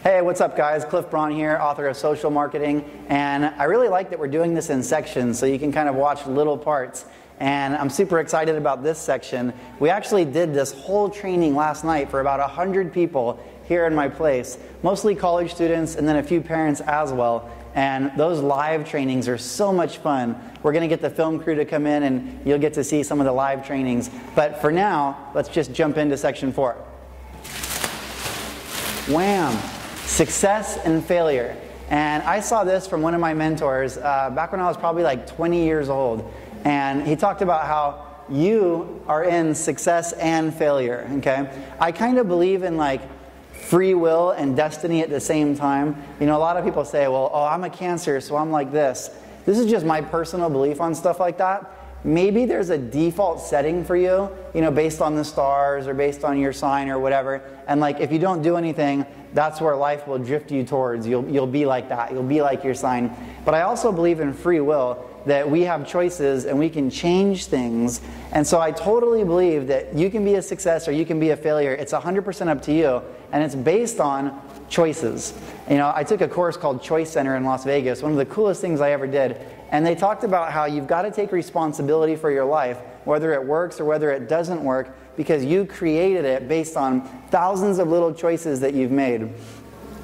Hey, what's up guys? Clif Braun here, author of Social Marketing, and I really like that we're doing this in sections so you can kind of watch little parts. And I'm super excited about this section. We actually did this whole training last night for about 100 people here in my place, mostly college students and then a few parents as well. And those live trainings are so much fun. We're going to get the film crew to come in and you'll get to see some of the live trainings. But for now, let's just jump into section 4. Wham! Success and failure. And I saw this from one of my mentors back when I was probably like 20 years old. And he talked about how you are in success and failure, okay? I kind of believe in like free will and destiny at the same time. You know, a lot of people say, well, oh, I'm a Cancer, so I'm like this. This is just my personal belief on stuff like that. Maybe there's a default setting for you, you know, based on the stars or based on your sign or whatever. And like, if you don't do anything, that's where life will drift you towards. You'll be like that. You'll be like your sign. But I also believe in free will, that we have choices and we can change things. And so I totally believe that you can be a success or you can be a failure. It's 100% up to you, and it's based on choices. You know, I took a course called Choice Center in Las Vegas, one of the coolest things I ever did. And they talked about how you've got to take responsibility for your life, whether it works or whether it doesn't work, because you created it based on thousands of little choices that you've made.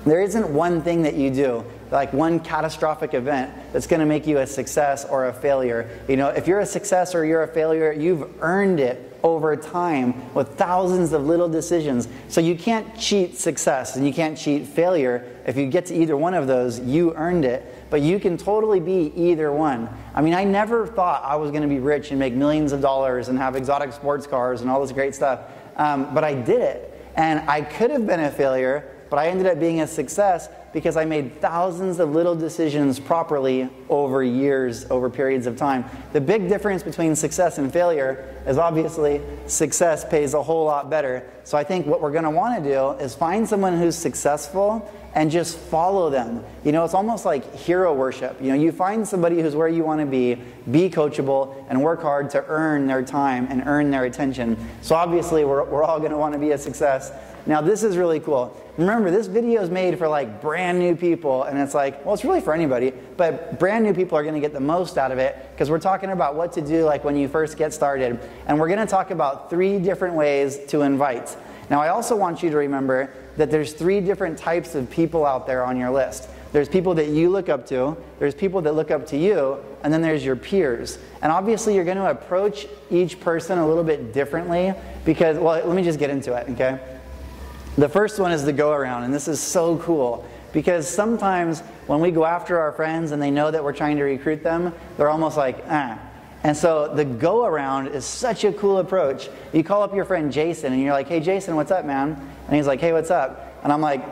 There isn't one thing that you do, like one catastrophic event that's going to make you a success or a failure. You know, if you're a success or you're a failure, you've earned it over time with thousands of little decisions. So you can't cheat success and you can't cheat failure. If you get to either one of those, you earned it. But you can totally be either one. I mean, I never thought I was going to be rich and make millions of dollars and have exotic sports cars and all this great stuff. But I did it. And I could have been a failure, but I ended up being a success because I made thousands of little decisions properly over years, over periods of time. The big difference between success and failure is obviously success pays a whole lot better. So I think what we're going to want to do is find someone who's successful and just follow them. You know, it's almost like hero worship. You know, you find somebody who's where you want to be coachable, and work hard to earn their time and earn their attention. So obviously we're all going to want to be a success. Now this is really cool. Remember, this video is made for like brand new people, and it's like, well, it's really for anybody, but brand new people are going to get the most out of it because we're talking about what to do like when you first get started. And we're going to talk about 3 different ways to invite. Now I also want you to remember that there's 3 different types of people out there on your list. There's people that you look up to, there's people that look up to you, and then there's your peers. And obviously you're going to approach each person a little bit differently because, well, let me just get into it, okay? The first one is the go around, and this is so cool because sometimes when we go after our friends and they know that we're trying to recruit them, they're almost like, ah. And so the go around is such a cool approach. You call up your friend Jason and you're like, hey Jason, what's up, man? And he's like, hey, what's up? And I'm like,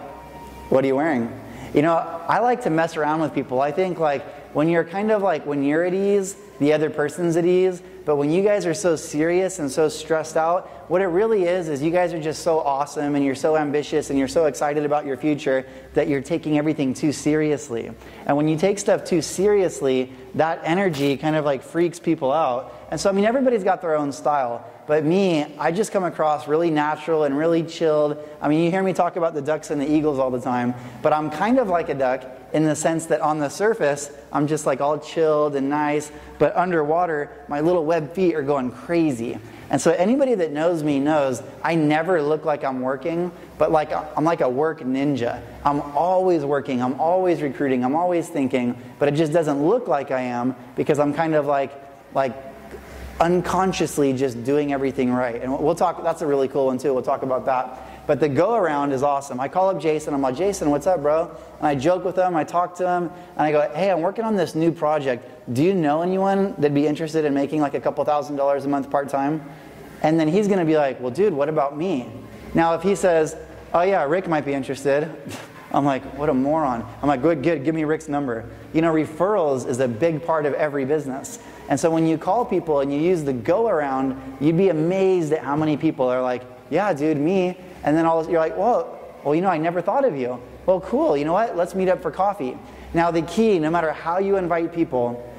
what are you wearing? You know, I like to mess around with people. I think like when you're kind of like, when you're at ease, the other person's at ease. But when you guys are so serious and so stressed out, what it really is you guys are just so awesome and you're so ambitious and you're so excited about your future that you're taking everything too seriously. And when you take stuff too seriously, that energy kind of like freaks people out. And so, I mean, everybody's got their own style. But me, I just come across really natural and really chilled. I mean, you hear me talk about the ducks and the eagles all the time, but I'm kind of like a duck in the sense that on the surface, I'm just like all chilled and nice, but underwater, my little web feet are going crazy. And so anybody that knows me knows I never look like I'm working, but like I'm like a work ninja. I'm always working, I'm always recruiting, I'm always thinking, but it just doesn't look like I am because I'm kind of like unconsciously just doing everything right. And we'll talk, that's a really cool one too, we'll talk about that. But the go around is awesome. I call up Jason, I'm like, Jason, what's up, bro? And I joke with him, I talk to him, and I go, hey, I'm working on this new project. Do you know anyone that'd be interested in making like a couple $1,000s a month part-time? And then he's gonna be like, well, dude, what about me? Now, if he says, oh yeah, Rick might be interested, I'm like, what a moron. I'm like, good, give me Rick's number. You know, referrals is a big part of every business. And so when you call people and you use the go around, you'd be amazed at how many people are like, yeah, dude, me. And then you're like, well, you know, I never thought of you. Well, cool, you know what? Let's meet up for coffee. Now the key, no matter how you invite people,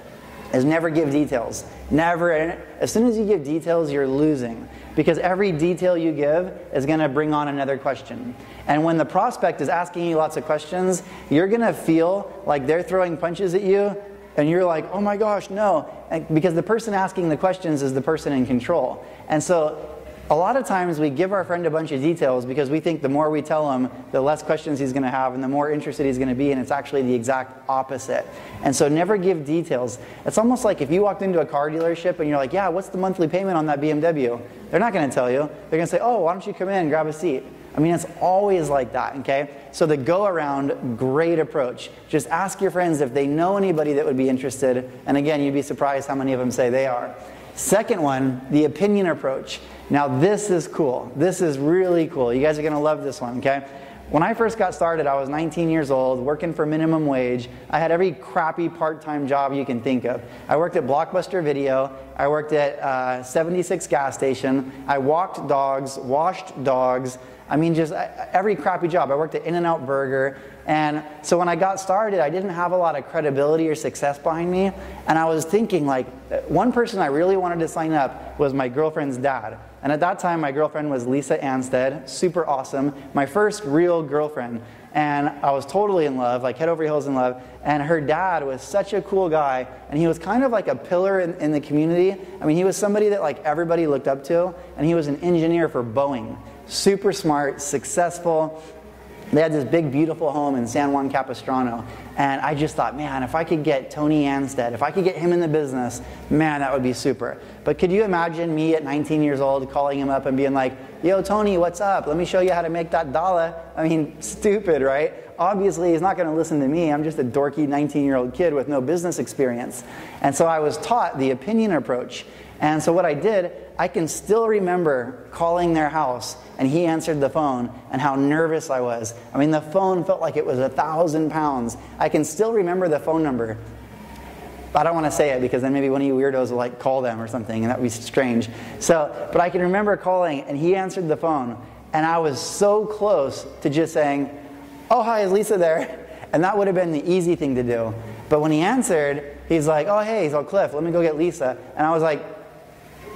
is never give details. Never. As soon as you give details, you're losing. Because every detail you give is going to bring on another question. And when the prospect is asking you lots of questions, you're going to feel like they're throwing punches at you, and you're like, oh my gosh, no. Because the person asking the questions is the person in control. And so a lot of times we give our friend a bunch of details because we think the more we tell him, the less questions he's going to have and the more interested he's going to be, and it's actually the exact opposite. And so never give details. It's almost like if you walked into a car dealership and you're like, yeah, what's the monthly payment on that BMW? They're not going to tell you. They're going to say, oh, why don't you come in, grab a seat. I mean, it's always like that, okay? So the go-around, great approach. Just ask your friends if they know anybody that would be interested, and again, you'd be surprised how many of them say they are. Second one, the opinion approach. Now this is cool. This is really cool. You guys are going to love this one, okay? When I first got started, I was 19 years old, working for minimum wage. I had every crappy part-time job you can think of. I worked at Blockbuster Video. I worked at 76 gas station. I walked dogs, washed dogs. I mean, just every crappy job. I worked at In-N-Out Burger. And so when I got started, I didn't have a lot of credibility or success behind me. And I was thinking, like, one person I really wanted to sign up was my girlfriend's dad. And at that time, my girlfriend was Lisa Anstead, super awesome, my first real girlfriend. And I was totally in love, like head over heels in love. And her dad was such a cool guy, and he was kind of like a pillar in the community. I mean, he was somebody that like everybody looked up to, and he was an engineer for Boeing. Super smart, successful. They had this big, beautiful home in San Juan Capistrano. And I just thought, man, if I could get Tony Anstead, if I could get him in the business, man, that would be super. But could you imagine me at 19 years old calling him up and being like, yo, Tony, what's up? Let me show you how to make that dollar. I mean, stupid, right? Obviously, he's not going to listen to me. I'm just a dorky 19-year-old kid with no business experience. And so I was taught the opinion approach. And so what I did, I can still remember calling their house, and he answered the phone, and how nervous I was. I mean, the phone felt like it was 1,000 pounds. I can still remember the phone number. I don't want to say it because then maybe one of you weirdos will like call them or something, and that would be strange. So, but I can remember calling, and he answered the phone, and I was so close to just saying, oh, hi, is Lisa there? And that would have been the easy thing to do. But when he answered, he's like, oh, hey, he's all Cliff, let me go get Lisa. And I was like,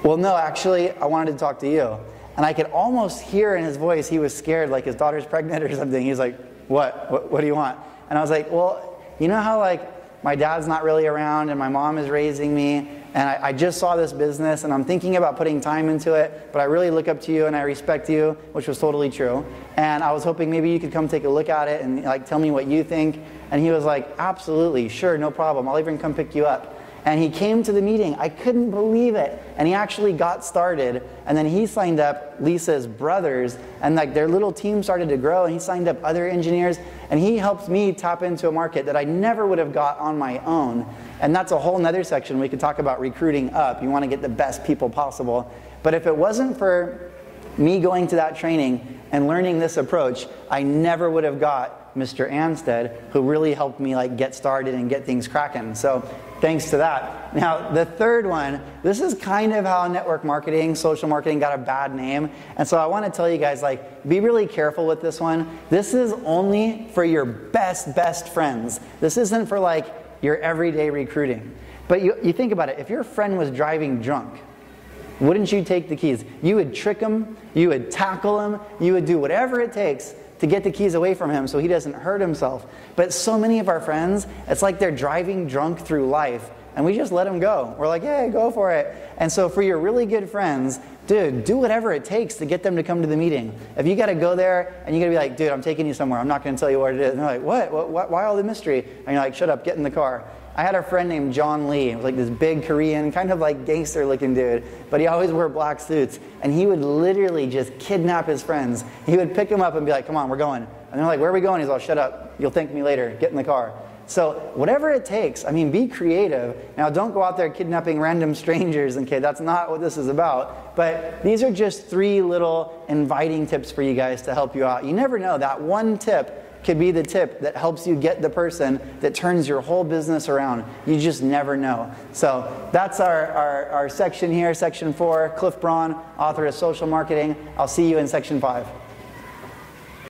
well, no, actually, I wanted to talk to you. And I could almost hear in his voice he was scared, like his daughter's pregnant or something. He was like, what do you want? And I was like, well, you know how like my dad's not really around and my mom is raising me, and I just saw this business and I'm thinking about putting time into it, but I really look up to you and I respect you, which was totally true. And I was hoping maybe you could come take a look at it and like tell me what you think. And he was like, absolutely, sure, no problem. I'll even come pick you up. And he came to the meeting. I couldn't believe it. And he actually got started. And then he signed up Lisa's brothers. And like their little team started to grow. And he signed up other engineers. And he helped me tap into a market that I never would have got on my own. And that's a whole nother section. We could talk about recruiting up. You want to get the best people possible. But if it wasn't for me going to that training and learning this approach, I never would have got Mr. Anstead, who really helped me like get started and get things cracking. So thanks to that. Now, the third one, this is kind of how network marketing, social marketing got a bad name. And so I want to tell you guys, like, be really careful with this one. This is only for your best friends. This isn't for like your everyday recruiting. But you think about it, if your friend was driving drunk, wouldn't you take the keys? You would trick him, you would tackle him, you would do whatever it takes to get the keys away from him so he doesn't hurt himself. But so many of our friends, it's like they're driving drunk through life, and we just let them go. We're like, hey, go for it. And so for your really good friends, dude, do whatever it takes to get them to come to the meeting. If you got to go there and you got to be like, dude, I'm taking you somewhere. I'm not going to tell you what it is. And they're like, what? Why all the mystery? And you're like, shut up, get in the car. I had a friend named John Lee. He was like this big Korean, kind of like gangster looking dude, but he always wore black suits. And he would literally just kidnap his friends. He would pick them up and be like, come on, we're going. And they're like, where are we going? He's all, shut up, you'll thank me later, get in the car. So whatever it takes, I mean, be creative. Now don't go out there kidnapping random strangers, okay, that's not what this is about. But these are just 3 little inviting tips for you guys to help you out. You never know, that one tip could be the tip that helps you get the person that turns your whole business around. You just never know. So that's our section here, section 4. Clif Braun, author of Social Marketing. I'll see you in section 5.